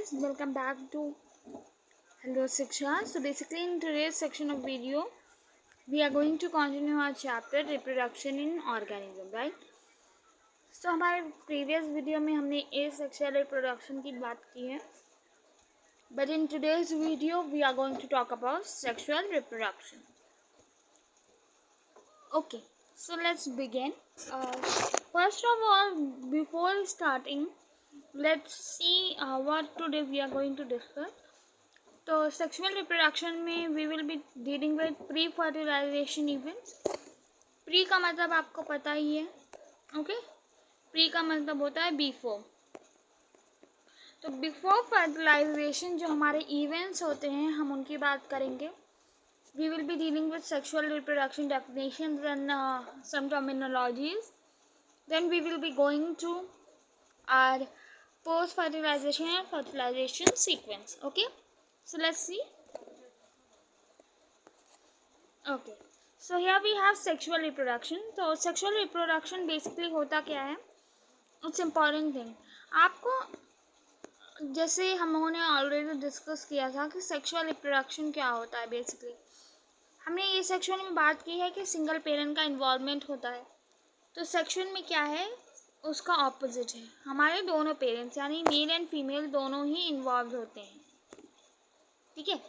guys, welcome back to Hello Shiksha. So basically in today's section of video we are going to continue our chapter reproduction in organism, right? So हमारे previous video में हमने asexual reproduction की बात की है, but in today's video we are going to talk about sexual reproduction. Okay, so let's begin. First of all, before starting, let's see what today we are going to discuss. तो sexual reproduction में we will be dealing with pre fertilization events. Pre का मतलब आपको पता ही है, okay. Pre का मतलब होता है बिफोर. तो बिफोर फर्टिलाइजेशन जो हमारे इवेंट्स होते हैं हम उनकी बात करेंगे. We will be dealing with sexual reproduction definitions and some terminologies. Then we will be going to our post fertilization and fertilization sequence. Okay, so let's see. Okay, so here we have sexual reproduction. तो sexual reproduction basically होता क्या है? It's important thing. आपको जैसे हम लोगों ने already discuss किया था कि सेक्सुअल रिप्रोडक्शन क्या होता है. बेसिकली हमने ये सेक्शुअल में बात की है कि सिंगल पेरेंट का इन्वॉल्वमेंट होता है. तो सेक्शुअल में क्या है, उसका ऑपोजिट है. हमारे दोनों पेरेंट्स यानी मेल एंड फीमेल दोनों ही इन्वॉल्व होते हैं. ठीक है,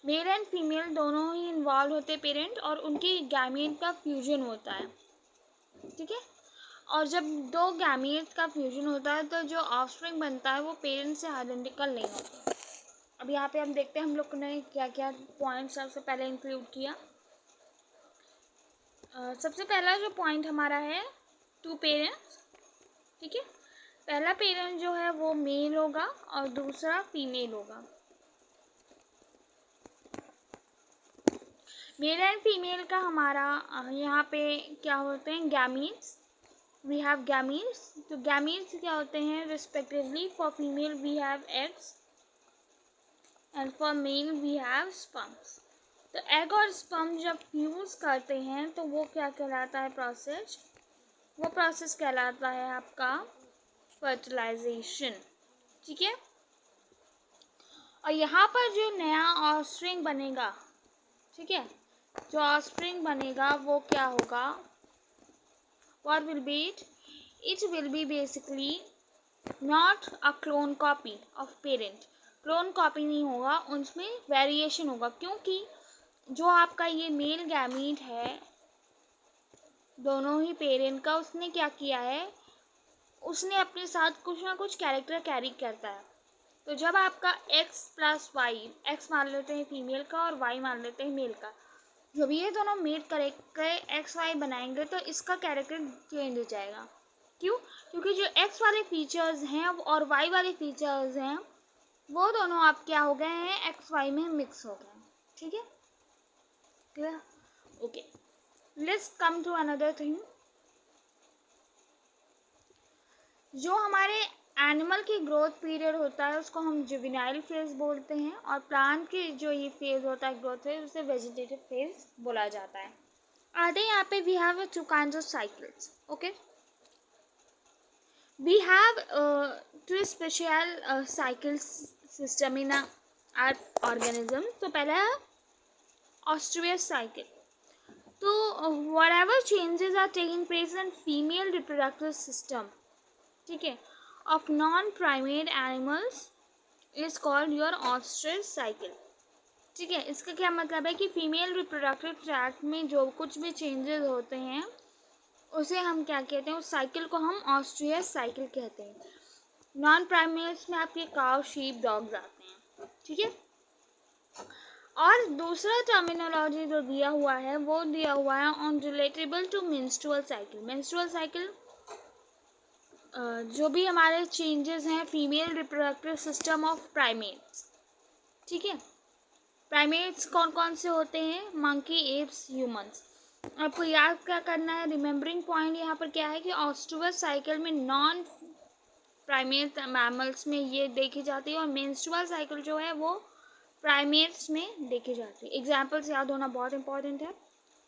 मेल एंड फीमेल दोनों ही इन्वॉल्व होते हैं पेरेंट, और उनकी गैमीट का फ्यूजन होता है. ठीक है, और जब दो गैमीट का फ्यूजन होता है तो जो ऑफस्प्रिंग बनता है वो पेरेंट से आइडेंटिकल नहीं होता. अब यहाँ पे हम देखते हैं हम लोग ने क्या क्या पॉइंट सबसे पहले इंक्लूड किया. सबसे पहला जो पॉइंट हमारा है टू पेरेंट्स. ठीक है, पहला पेरेंट जो है वो मेल होगा और दूसरा फीमेल होगा. मेल एंड फीमेल का हमारा यहाँ पे क्या होते हैं, गैमीट्स. We have gametes. तो गैमीट्स क्या होते हैं respectively. For female we have eggs and for male we have sperms. तो एग और स्पर्म जब फ्यूज करते हैं तो वो क्या कहलाता है प्रोसेस. वो प्रोसेस कहलाता है आपका फर्टिलाइजेशन. ठीक है, और यहाँ पर जो नया ऑफस्प्रिंग बनेगा, ठीक है, जो ऑफस्प्रिंग बनेगा वो क्या होगा, what will be it? It will be basically not a clone copy of parent. Clone copy नहीं होगा, उसमें वेरिएशन होगा. क्योंकि जो आपका ये मेल गैमीट है दोनों ही पेरेंट का, उसने क्या किया है, उसने अपने साथ कुछ ना कुछ कैरेक्टर कैरी करता है. तो जब आपका x प्लस वाई, एक्स मान लेते हैं फीमेल का और y मान लेते हैं मेल का, जब ये दोनों मेट करके एक्स वाई बनाएंगे तो इसका कैरेक्टर चेंज हो जाएगा. क्यों? क्योंकि जो एक्स वाले फीचर्स हैं और वाई वाले फीचर्स हैं वो दोनों आप क्या हो गए हैं, एक्स वाई में मिक्स हो गए. ठीक है, clear. Okay, let's come to another thing. जो हमारे एनिमल की ग्रोथ पीरियड होता है उसको हम जुवेनाइल फेज बोलते हैं, और प्लांट की जो ये फेज होता है ग्रोथ फेज उसे वेजिटेटिव फेज बोला जाता है. आते यहाँ पे we have two kinds of cycles. Okay, we have two special cycle system in our organism. तो पहला है ऑस्ट्रियस साइकिल. तो whatever changes are taking place in female reproductive system, ठीक है, of non-primate animals is called your ostrich cycle. ठीक है, इसका क्या मतलब है कि फीमेल रिप्रोडक्टिव ट्रैक्ट में जो कुछ भी चेंजेस होते हैं उसे हम क्या कहते हैं, उस साइकिल को हम ऑस्ट्रियस साइकिल कहते हैं. नॉन प्राइमेट्स में आपके काउ, शीप, डॉग्स आते हैं. ठीक है, और दूसरा टर्मिनोलॉजी जो दिया हुआ है वो दिया हुआ है on relatable to menstrual cycle. Menstrual cycle जो भी हमारे चेंजेस हैं female reproductive system of primates. ठीक है, प्राइमेट्स कौन कौन से होते हैं, मंकी, एप्स, ह्यूमंस. आपको याद क्या करना है, रिमेम्बरिंग पॉइंट यहाँ पर क्या है कि ऑस्ट्रियस साइकिल में नॉन प्राइमेट मैमल्स में ये देखी जाती है और मेंस्ट्रुअल साइकिल जो है वो प्राइमेट्स में देखी जाती है. एग्जाम्पल्स याद होना बहुत इंपॉर्टेंट है.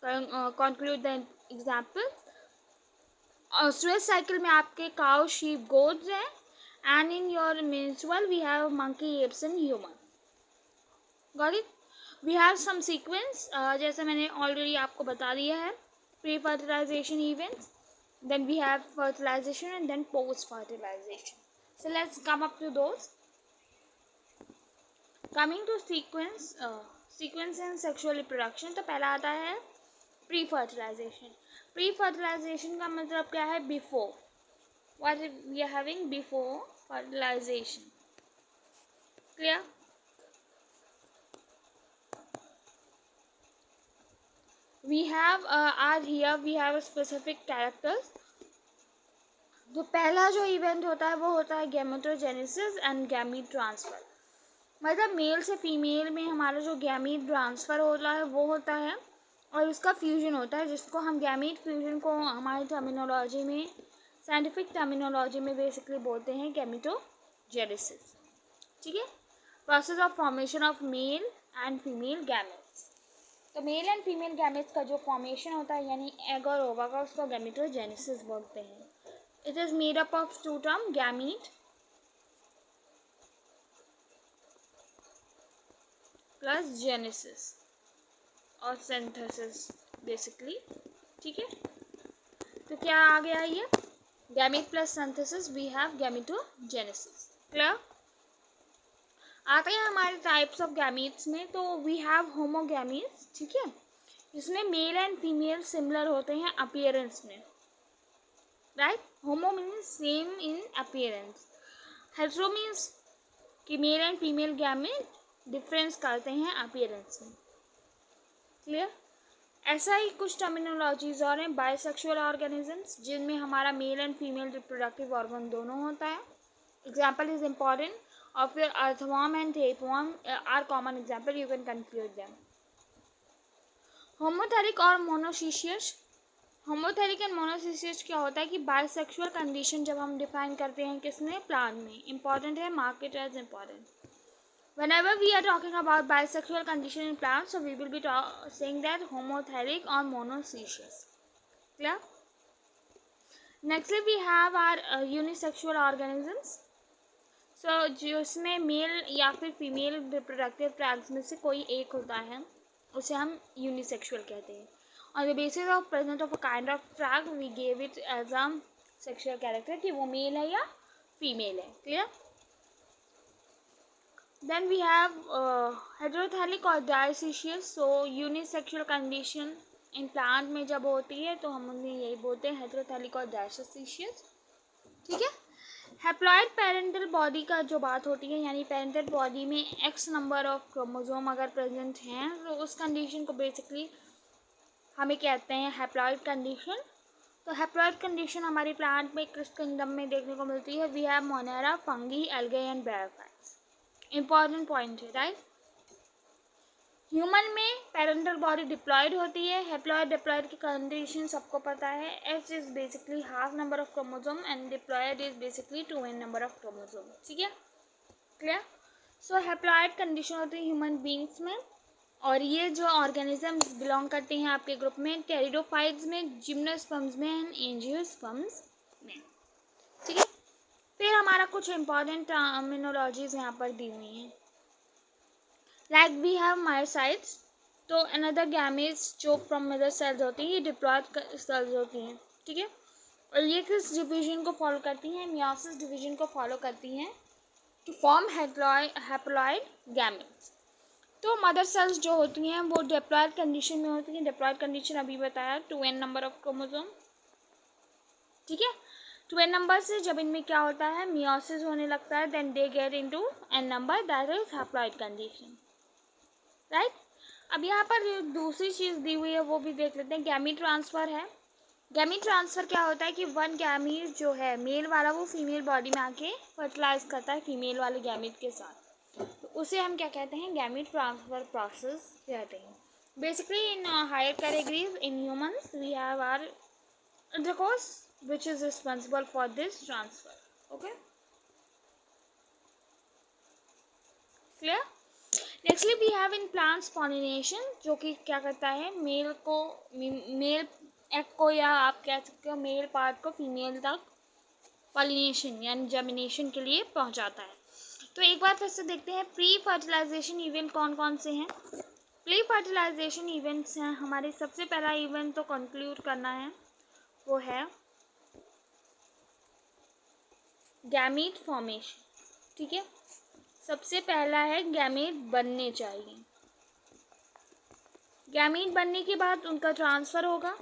Conclude the example. Oestrous cycle में आपके काउ, शीप, गोट्स हैं, and in your menstrual we have monkey, apes and human. Got it? We have some sequence, जैसे मैंने already आपको बता दिया है, pre-fertilization events, then we have fertilization and then post-fertilization. So let's come up to those. Coming to sequence in sexual reproduction, तो पहला आता है pre-fertilization. Pre-fertilization का मतलब क्या है? Before. What we are having before fertilization. Clear? We have here we have specific characters. तो पहला जो इवेंट होता है वो होता है गैमेटोजेनेसिस एंड गैमीट ट्रांसफ़र. मतलब मेल से फीमेल में हमारा जो गैमीट ट्रांसफ़र होता है वो होता है और उसका फ्यूजन होता है, जिसको हम गैमीट फ्यूजन को हमारी टर्मिनोलॉजी में, साइंटिफिक टर्मिनोलॉजी में बेसिकली बोलते हैं गैमेटोजेनेसिस. ठीक है? Process of formation of male and female gametes. तो मेल एंड फीमेल गैमेट्स का जो फॉर्मेशन होता है यानी एग और ओवा का, उसको गैमेटोजेनेसिस बोलते हैं. It is made up of two term, gamete plus genesis और सिंथेसिस बेसिकली. ठीक है? तो क्या आ गया ये? Gamete plus synthesis, we have gametogenesis. Clear? आते हैं हमारे टाइप्स ऑफ गैमीट्स में. तो वी हैव होमोगैमीट्स. ठीक है? जिसमें मेल एंड फीमेल सिमिलर होते हैं अपीयरेंस में. Right? Homo means same in appearance. Hetero means कि male and female gamete difference करते हैं अपीयरेंस में. क्लियर? ऐसा ही कुछ टर्मिनोलॉजीज और हैं. बाइसेक्सुअल ऑर्गेनिजम्स, जिनमें हमारा mail and female reproductive organ दोनों होता है. Example is important of your earthworm and tapeworm are common example, you can conclude them. Homothallic और monoecious. Homothallic and monoecious क्या होता है कि bisexual condition जब हम define करते हैं किसमें? plant में. important है, mark it as important. Whenever we are talking about bisexual condition in plants, so we will be saying that homothallic or monoecious. Clear? Nextly we have our unisexual organisms. सो जिसमें mail या फिर female reproductive tracks में से कोई एक होता है उसे हम यूनिसेक्सुअल कहते हैं. On the basis of present of a kind of track we gave it as a sexual character कि वो मेल है या फीमेल है. Clear? Then we have heterothallic और dioecious. So unisexual condition in plant में जब होती है तो हम उन्हें यही बोलते हैं हेटेरोथैलिक और डायसिशियस. ठीक है? हैप्लॉइड पेरेंटल बॉडी का जो बात होती है यानी पेरेंटल बॉडी में एक्स नंबर ऑफ क्रोमोसोम अगर प्रेजेंट हैं तो उस कंडीशन को बेसिकली हमें कहते हैं हैप्लॉइड कंडीशन. तो हैप्लॉइड कंडीशन हमारी प्लांट में किस किंगडम में देखने को मिलती है? We have Monera, fungi, algae and bryophytes. Important point है. राइट? ह्यूमन में पेरेंटल बॉडी डिप्लॉयड होती है. हैप्लॉइड डिप्लॉयड की कंडीशन सबको पता है. H is basically half number of chromosome and diploid is basically 2n number of chromosome. ठीक है? क्लियर? सो हैप्लॉइड कंडीशन होती है ह्यूमन बींग्स में. और ये जो ऑर्गेनिजम्स बिलोंग करते हैं आपके ग्रुप में टेरिडोफाइट्स में, जिम्नोस्पर्म्स में एंड एंजियोस्पर्म्स में. ठीक है? फिर हमारा कुछ इंपॉर्टेंट टर्मिनोलॉजीज यहाँ पर दी हुई हैं. Like we have myocytes. तो अनदर गैमेट्स जो फ्रॉम मदर सेल्स होती हैं, ये डिप्लॉयड सेल्स होती हैं. ठीक है? और ये किस डिवीजन को फॉलो करती हैं? मियोसिस डिवीजन को फॉलो करती हैं टू फॉर्म हैप्लॉइड गैमेट्स. तो मदर सेल्स जो होती हैं वो डिप्लॉयड कंडीशन में होती हैं. डिप्लॉयड कंडीशन अभी बताया 2n नंबर ऑफ क्रोमोसोम. ठीक है? 2n नंबर से जब इनमें क्या होता है? मियोसिस होने लगता है. Then they get into n number, that is haploid condition. Right? अब यहाँ पर दूसरी चीज़ दी हुई है वो भी देख लेते हैं. गैमीट ट्रांसफ़र है. गैमीट ट्रांसफ़र क्या होता है कि वन गैमीट जो है मेल वाला वो फीमेल बॉडी में आके फर्टिलाइज करता है फीमेल वाले गैमीट के साथ. तो उसे हम क्या कहते हैं? गैमीट ट्रांसफ़र प्रोसेस कहते हैं. Basically in higher categories in humans we have our intercourse which is responsible for this transfer. Okay? Clear? Nextly we have in plants pollination, जो कि क्या करता है? मेल एग को या आप कह सकते हो मेल पार्ट को फीमेल तक पॉलिनेशन यानी जर्मिनेशन के लिए पहुंचाता है। तो एक बार फिर से देखते हैं प्री फर्टिलाइजेशन इवेंट कौन कौन से हैं। प्री फर्टिलाइजेशन इवेंट्स हैं हमारे, सबसे पहला इवेंट तो कंक्लूड करना है, वो है गैमीट फॉर्मेशन। ठीक है, सबसे पहला है गैमीट बनने चाहिए। गैमीट बनने के बाद उनका ट्रांसफर होगा,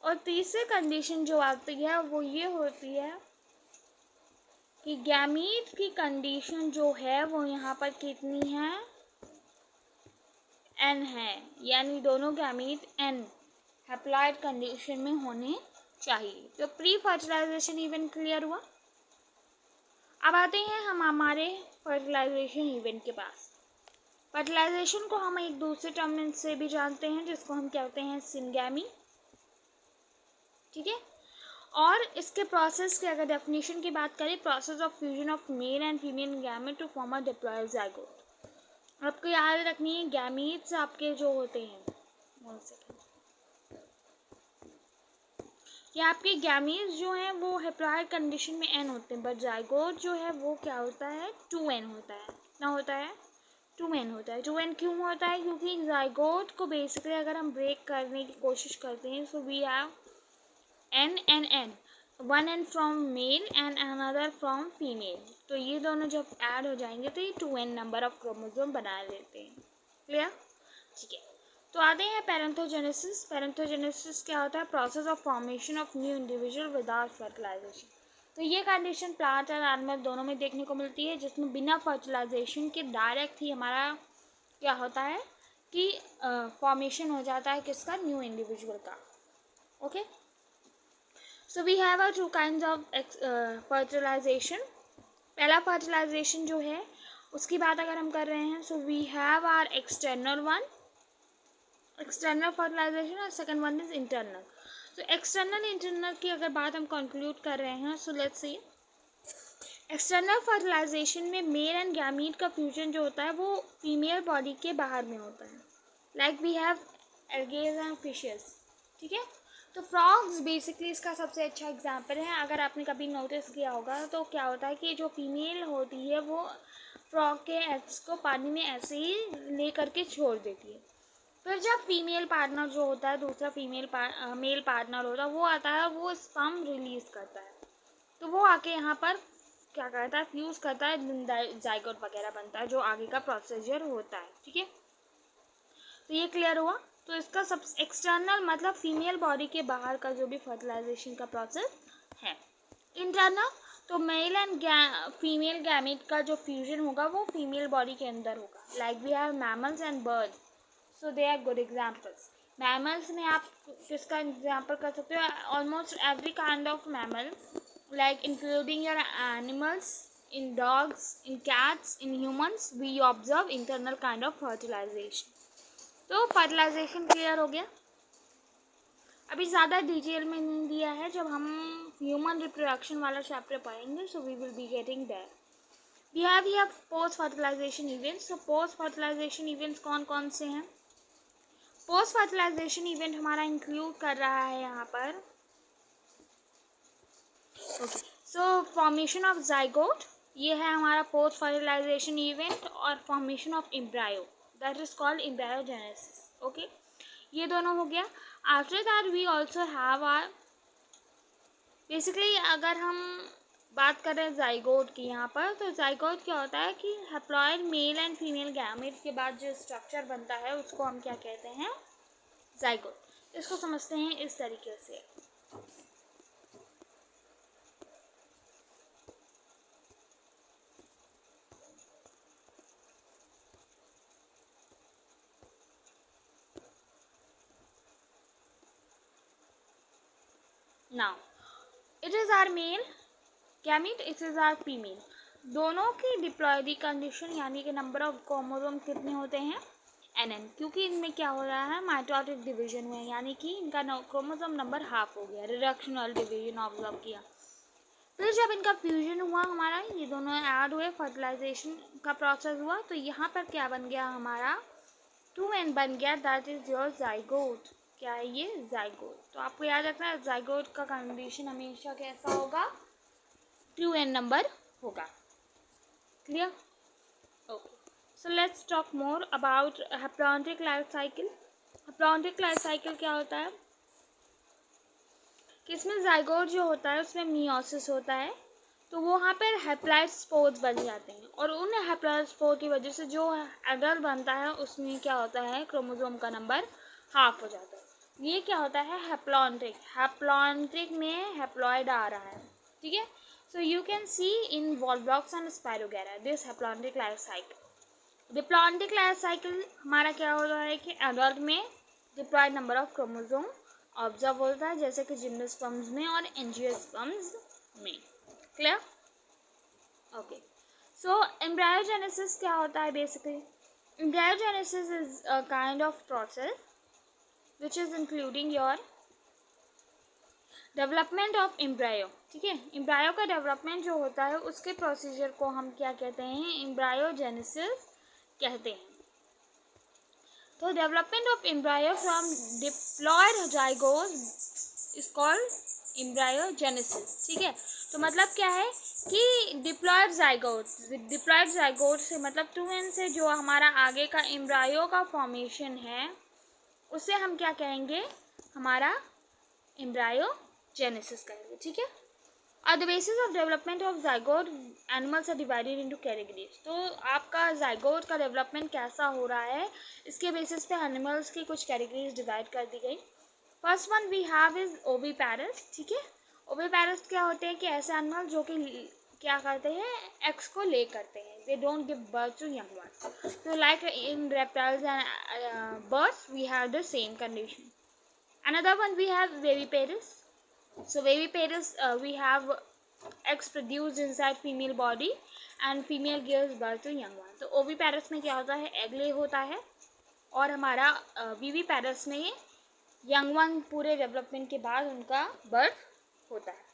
और तीसरी कंडीशन जो आती है वो ये होती है कि गैमीट की कंडीशन जो है वो यहाँ पर कितनी है, एन है, यानी दोनों गैमीट एन हैप्लॉइड कंडीशन में होने चाहिए। तो प्री फर्टिलाइजेशन इवेंट क्लियर हुआ। अब आते हैं हम हमारे फर्टिलाइजेशन इवेंट के पास। फर्टिलाइजेशन को हम एक दूसरे टर्म से भी जानते हैं जिसको हम कहते हैं सिनगैमी। ठीक है, और इसके प्रोसेस की अगर डेफिनेशन की बात करें, process of fusion of male and female gamete to form a diploid zygote. आपको याद रखनी है गैमीट्स आपके जो होते हैं, ये आपके गैमीट्स जो हैं वो हैप्लॉइड कंडीशन में एन होते हैं, बट ज़ाइगोट जो है वो क्या होता है, 2n होता है। कितना होता है, 2n होता है। 2n क्यों होता है, क्योंकि ज़ाइगोट को बेसिकली अगर हम ब्रेक करने की कोशिश करते हैं, so we have n and n, one n from male and another from female, तो ये दोनों जब ऐड हो जाएंगे तो ये 2n नंबर ऑफ क्रोमोसोम बना लेते हैं। क्लियर? ठीक है, तो आते हैं पैरेंथोजेनेसिस। पैरेंथोजेनेसिस क्या होता है, process of formation of new individual without fertilization. तो ये कंडीशन प्लांट और एनिमल दोनों में देखने को मिलती है, जिसमें बिना फर्टिलाइजेशन के डायरेक्ट ही हमारा क्या होता है कि फॉर्मेशन हो जाता है किसका, न्यू इंडिविजुअल का। Okay, so we have a 2 kinds of fertilization. पहला फर्टिलाइजेशन जो है उसकी बात अगर हम कर रहे हैं, so we have are external one, external fertilization, और सेकंड वन इज इंटरनल। तो एक्सटर्नल इंटरनल की अगर बात हम कंक्लूड कर रहे हैं, so let's see external fertilization में मेल एंड गैमीट का फ्यूजन जो होता है वो फीमेल बॉडी के बाहर में होता है, like we have algae and fishes. ठीक है, तो फ्रॉग्स बेसिकली इसका सबसे अच्छा एग्जाम्पल है। अगर आपने कभी नोटिस किया होगा तो क्या होता है कि जो फीमेल होती है वो फ्रॉग के एग्स को पानी में ऐसे ही ले करके छोड़ देती है, फिर जब फीमेल पार्टनर जो होता है, दूसरा मेल पार्टनर होता है, वो आता है, वो स्पर्म रिलीज करता है, तो वो आके यहाँ पर क्या करता है, फ्यूज़ करता है, जाइगोट वगैरह बनता है, जो आगे का प्रोसीजर होता है। ठीक है, तो ये क्लियर हुआ। तो इसका सब एक्सटर्नल मतलब फीमेल बॉडी के बाहर का जो भी फर्टिलाइजेशन का प्रोसेस है। इंटरनल तो मेल एंड फीमेल गैमेट का जो फ्यूजन होगा वो फीमेल बॉडी के अंदर होगा, like we have mammals and birds, so they are good examples. Mammals में आप किसका एग्जाम्पल कर सकते हो, almost every kind of mammal, like including your animals, in dogs, in cats, in humans, we observe internal kind of fertilization. तो fertilisation clear हो गया। अभी ज़्यादा डिटेल में नहीं दिया है, जब हम ह्यूमन रिप्रोडक्शन वाला चैप्टर पढ़ेंगे, so we will be getting there. We have here post fertilisation events. तो पोस्ट फर्टिलाइजेशन इवेंट्स कौन कौन से हैं, पोस्ट फर्टिलाइजेशन इवेंट हमारा इंक्लूड कर रहा है यहाँ पर, okay, so formation of zygote, ये है हमारा पोस्ट फर्टिलाइजेशन इवेंट, और formation of embryo, that is called embryogenesis. Okay, ये दोनों हो गया। After that we also have are, basically अगर हम बात करें जाइगोट की यहाँ पर, तो जाइगोट क्या होता है कि haploid mail and female gamete के बाद जो स्ट्रक्चर बनता है उसको हम क्या कहते हैं, जाइगोट। इसको समझते हैं इस तरीके से। Now, it is our male gamete, it is our female। दोनों की डिप्लॉयडी कंडीशन यानी कि नंबर ऑफ क्रोमोसोम कितने होते हैं, nn, क्योंकि इनमें क्या हो रहा है, माइटोटिक डिवीजन हुआ है, यानी कि इनका क्रोमोसोम नंबर हाफ हो गया, रिडक्शनल डिवीजन ऑब्जर्व किया। फिर जब इनका फ्यूजन हुआ हमारा, ये दोनों ऐड हुए, फर्टिलाइजेशन का प्रोसेस हुआ, तो यहाँ पर क्या बन गया हमारा, 2n बन गया, दैट इज योर जाइगोट। क्या है ये, जाइगोट। तो आपको याद रखना है जाइगोट का कंडीशन हमेशा कैसा होगा, ट्रू एन नंबर होगा। Clear? Okay, so let's talk more about haplontic life cycle. Haplontic life cycle क्या होता है कि इसमें जाइगोट जो होता है उसमें मियोसिस होता है, तो वो वहाँ पर हैप्लॉइड स्पोर्स बन जाते हैं, और उन हैप्लॉइड स्पोर की वजह से जो एडल्ट बनता है उसमें क्या होता है, क्रोमोसोम का नंबर हाफ हो जाता है। ये क्या होता है, हैप्लॉन्टिक। हैप्लॉन्टिक में हैप्लॉइड आ रहा है, ठीक है। So you can see in Volvox and Spirogyra this haplontic life cycle. Diplontic life cycle हमारा क्या होता है कि एडल्ट में diploid number of chromosome observe होता है, जैसे कि जिम्नोस्पर्म्स में और एंजियोस्पर्म्स में। क्लियर? ओके, सो एम्ब्रायोजेनेसिस क्या होता है basically? Embryogenesis is a kind of process which is including your development of embryo, ठीक है। एम्ब्रायो का डेवलपमेंट जो होता है उसके प्रोसीजर को हम क्या कहते हैं, एम्ब्रायोजेनेसिस कहते हैं। तो development of embryo from diploid zygote is called embryogenesis, ठीक है। तो मतलब क्या है कि डिप्लॉयड जाइगोट से मतलब 2n से जो हमारा आगे का एम्ब्रायो का फॉर्मेशन है उसे हम क्या कहेंगे, हमारा एम्ब्रायोजेनेसिस कहेंगे, ठीक है। On the basis of development of zygote, animals are divided into categories. तो आपका जाइगोट का डेवलपमेंट कैसा हो रहा है इसके बेसिस पे एनिमल्स की कुछ कैटेगरीज डिवाइड कर दी गई। First one we have is oviparous, ठीक है। ओविपैरस क्या होते हैं कि ऐसे एनिमल जो कि क्या करते हैं, एग्स को ले करते हैं, they don't give birth to young ones. तो like in reptiles and birds we have the same condition. Another one we have Viviparous. So Viviparous we have eggs produced inside female body and female gives birth to young one. तो Oviparous में क्या होता है, egg ले होता है, और हमारा Viviparous में ये young one पूरे डेवलपमेंट के बाद उनका बर्थ होता है।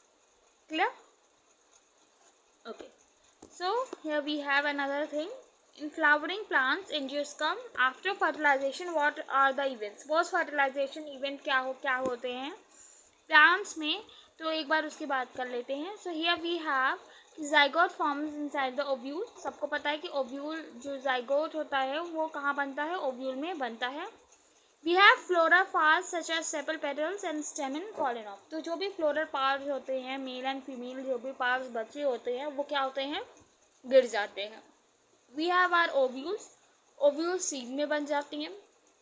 Clear? Okay. So here we have another thing. In flowering plants, angios come after fertilization. What are the events? Post fertilization event क्या होते हैं प्लांट्स में, तो एक बार उसकी बात कर लेते हैं। So here we have zygote forms inside the ovule. सबको पता है कि ओव्यूल जो zygote होता है वो कहाँ बनता है, ओव्यूल में बनता है। We have floral parts such as sepal petals and stamen fallen off. तो जो भी फ्लोरल पार्ट्स होते हैं, मेल एंड फीमेल जो भी पार्ट्स बचे होते हैं वो क्या होते हैं, गिर जाते हैं। We have our ovules. Ovule seed में बन जाती हैं,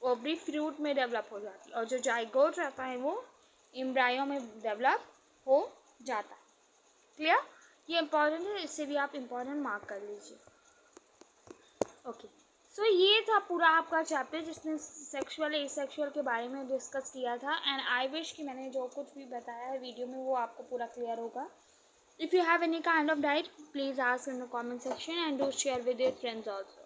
ओवरी फ्रूट में डेवलप हो जाती है, और जो जाइगोट रहता है वो एम्ब्रायो में डेवलप हो जाता है। क्लियर? ये इम्पॉर्टेंट है, इससे भी आप इम्पॉर्टेंट मार्क कर लीजिए। ओके, सो ये था पूरा आपका चैप्टर जिसने सेक्सुअल एसेक्सुअल के बारे में डिस्कस किया था। एंड आई विश कि मैंने जो कुछ भी बताया है वीडियो में वो आपको पूरा क्लियर होगा। If you have any kind of doubt, please ask in the comment section and do share with your friends also.